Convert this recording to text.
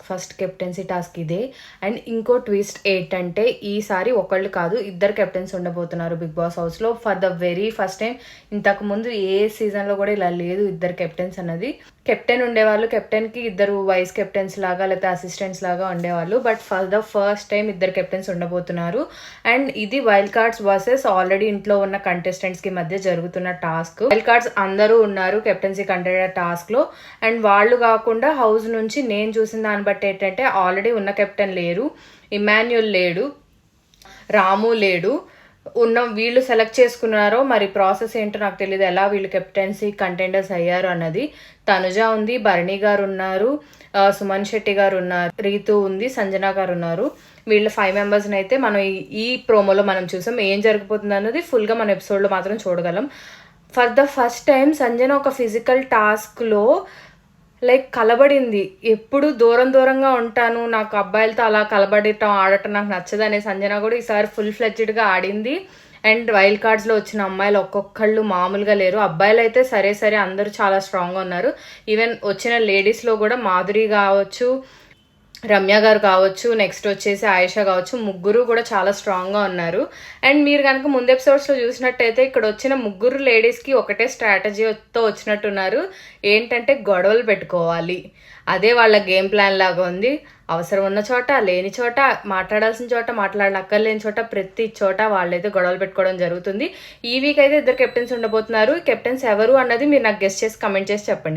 First captaincy task ఇదే. And ఇంకో twist ఏంటంటే ఈసారి ఒకళ్ళు కాదు, ఇద్దరు కెప్టెన్స్ ఉండబోతున్నారు బిగ్ బాస్ హౌస్లో for the very first time. ఇంతకు ముందు ఏ సీజన్లో కూడా ఇలా లేదు ఇద్దరు కెప్టెన్స్ అన్నది. కెప్టెన్ ఉండేవాళ్ళు, కెప్టెన్కి ఇద్దరు వైస్ కెప్టెన్స్ లాగా లేకపోతే అసిస్టెంట్స్ లాగా ఉండేవాళ్ళు. But for the first time ఇద్దరు కెప్టెన్స్ ఉండబోతున్నారు. అండ్ ఇది వైల్డ్ కార్డ్స్ వర్సెస్ ఆల్రెడీ ఇంట్లో ఉన్న కంటెస్టెంట్స్కి మధ్య జరుగుతున్న టాస్క్. వైల్డ్ కార్డ్స్ అందరూ ఉన్నారు కెప్టెన్సీ కంటెండర్ టాస్క్లో. అండ్ వాళ్ళు కాకుండా హౌస్ నుంచి నేను చూసిన దాన్ని బట్టి ఏంటంటే ఆల్రెడీ ఉన్న కెప్టెన్ లేరు, ఇమాన్యుల్ లేడు, రాము లేడు. వీళ్ళు సెలెక్ట్ చేసుకున్నారో మరి ప్రాసెస్ ఏంటో నాకు తెలియదు, ఎలా వీళ్ళు కెప్టెన్సీ కంటెండర్స్ అయ్యారు అన్నది. తనుజ ఉంది, భరణి గారు ఉన్నారు, సుమన్ శెట్టి గారు ఉన్నారు, రీతు ఉంది, సంజన గారు ఉన్నారు. వీళ్ళ 5 మెంబర్స్ని అయితే మనం ఈ ప్రోమోలో మనం చూసాం. ఏం జరగబోతుంది అన్నది ఫుల్గా మన ఎపిసోడ్లో మాత్రం చూడగలం. For the first time Sanjana ఒక ఫిజికల్ టాస్క్లో కలబడింది. ఎప్పుడు దూరంగా ఉంటాను, నాకు అబ్బాయిలతో అలా కలబడటం ఆడటం నాకు నచ్చదు అనే సంజన కూడా ఈసారి ఫుల్ ఫ్లెడ్జ్డ్గా ఆడింది. అండ్ వైల్డ్ కార్డ్స్లో వచ్చిన అమ్మాయిలు ఒక్కొక్కళ్ళు మామూలుగా లేరు. అబ్బాయిలు అయితే సరే అందరూ చాలా స్ట్రాంగ్గా ఉన్నారు. ఈవెన్ వచ్చిన లేడీస్లో కూడా మాధురి కావచ్చు, రమ్య గారు కావచ్చు, నెక్స్ట్ వచ్చేసి ఆయేషా కావచ్చు, ముగ్గురు కూడా చాలా స్ట్రాంగ్గా ఉన్నారు. అండ్ మీరు కనుక ముందు ఎపిసోడ్స్లో చూసినట్టయితే ఇక్కడ వచ్చిన ముగ్గురు లేడీస్కి ఒకటే స్ట్రాటజీతో వచ్చినట్టున్నారు. ఏంటంటే గొడవలు పెట్టుకోవాలి, అదే వాళ్ళ గేమ్ ప్లాన్ లాగా ఉంది. అవసరం ఉన్న చోట, లేని చోట, మాట్లాడాల్సిన చోట, మాట్లాడనక్కర్లేని చోట, ప్రతి చోట వాళ్ళైతే గొడవలు పెట్టుకోవడం జరుగుతుంది. ఈ వీక్ అయితే ఇద్దరు కెప్టెన్స్ ఉండబోతున్నారు. కెప్టెన్స్ ఎవరు అన్నది మీరు నాకు గెస్ట్ చేసి కమెంట్ చేసి చెప్పండి.